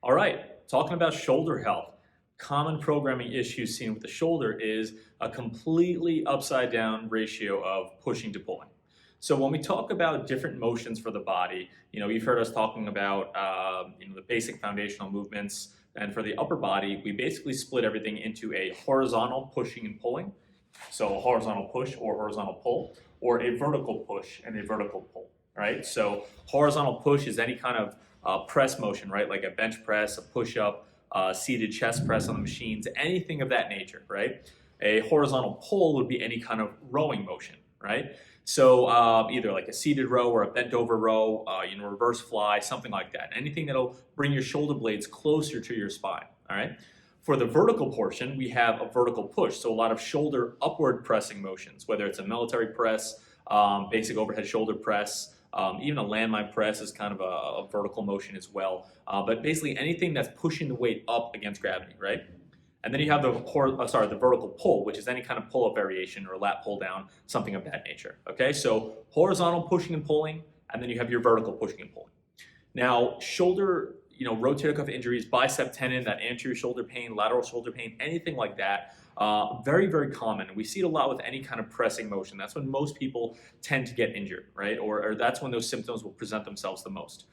All right, talking about shoulder health. Common programming issues seen with the shoulder is a completely upside down ratio of pushing to pulling. So when we talk about different motions for the body, you've heard us talking about the basic foundational movements, and for the upper body, we basically split everything into a horizontal pushing and pulling, so a horizontal push or horizontal pull, or a vertical push and a vertical pull, right? So horizontal push is any kind of press motion, right? Like a bench press, a push-up, seated chest press on the machines, anything of that nature, right? A horizontal pull would be any kind of rowing motion, right? So either like a seated row or a bent over row, reverse fly, something like that. Anything that'll bring your shoulder blades closer to your spine, all right? For the vertical portion, we have a vertical push, so a lot of shoulder upward pressing motions, whether it's a military press, basic overhead shoulder press, even a landmine press is kind of a vertical motion as well. But basically anything that's pushing the weight up against gravity, right? And then you have the vertical pull, which is any kind of pull-up variation or lat pull down, something of that nature. Okay, so horizontal pushing and pulling, and then you have your vertical pushing and pulling. Now, shoulder, rotator cuff injuries, bicep tendon, that anterior shoulder pain, lateral shoulder pain, anything like that, very, very common. We see it a lot with any kind of pressing motion. That's when most people tend to get injured, right? Or that's when those symptoms will present themselves the most.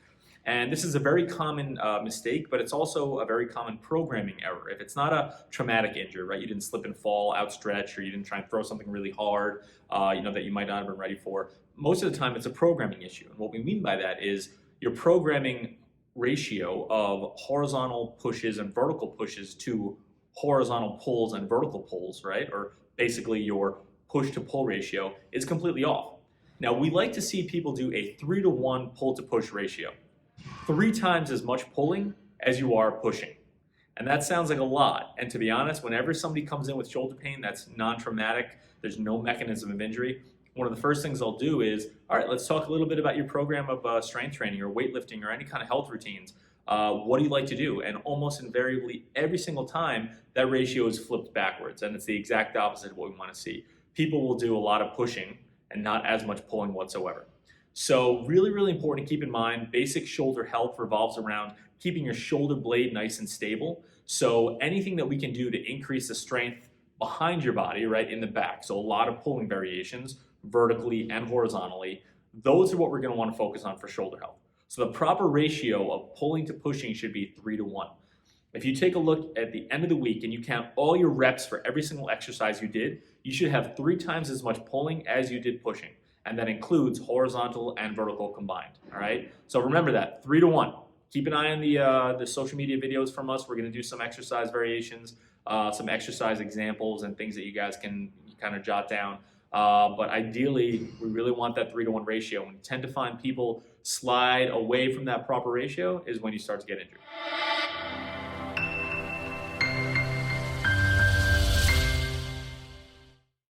And this is a very common mistake, but it's also a very common programming error. If it's not a traumatic injury, right? You didn't slip and fall, outstretch, or you didn't try and throw something really hard, that you might not have been ready for. Most of the time, it's a programming issue. And what we mean by that is your programming ratio of horizontal pushes and vertical pushes to horizontal pulls and vertical pulls, right? Or basically your push to pull ratio is completely off. Now, we like to see people do a 3-to-1 pull to push ratio. 3 times as much pulling as you are pushing. And that sounds like a lot. And to be honest, whenever somebody comes in with shoulder pain that's non-traumatic, there's no mechanism of injury, one of the first things I'll do is, all right, let's talk a little bit about your program of strength training or weightlifting or any kind of health routines. What do you like to do? And almost invariably, every single time, that ratio is flipped backwards. And it's the exact opposite of what we want to see. People will do a lot of pushing and not as much pulling whatsoever. So really, really important to keep in mind, basic shoulder health revolves around keeping your shoulder blade nice and stable. So anything that we can do to increase the strength behind your body, right, in the back. So a lot of pulling variations, vertically and horizontally. Those are what we're going to want to focus on for shoulder health. So the proper ratio of pulling to pushing should be 3-to-1. If you take a look at the end of the week and you count all your reps for every single exercise you did, you should have 3 times as much pulling as you did pushing. And that includes horizontal and vertical combined, all right? So remember that, 3-to-1. Keep an eye on the social media videos from us. We're gonna do some exercise variations, some exercise examples and things that you guys can kind of jot down. But ideally, we really want that 3-to-1 ratio. And we tend to find people slide away from that proper ratio is when you start to get injured.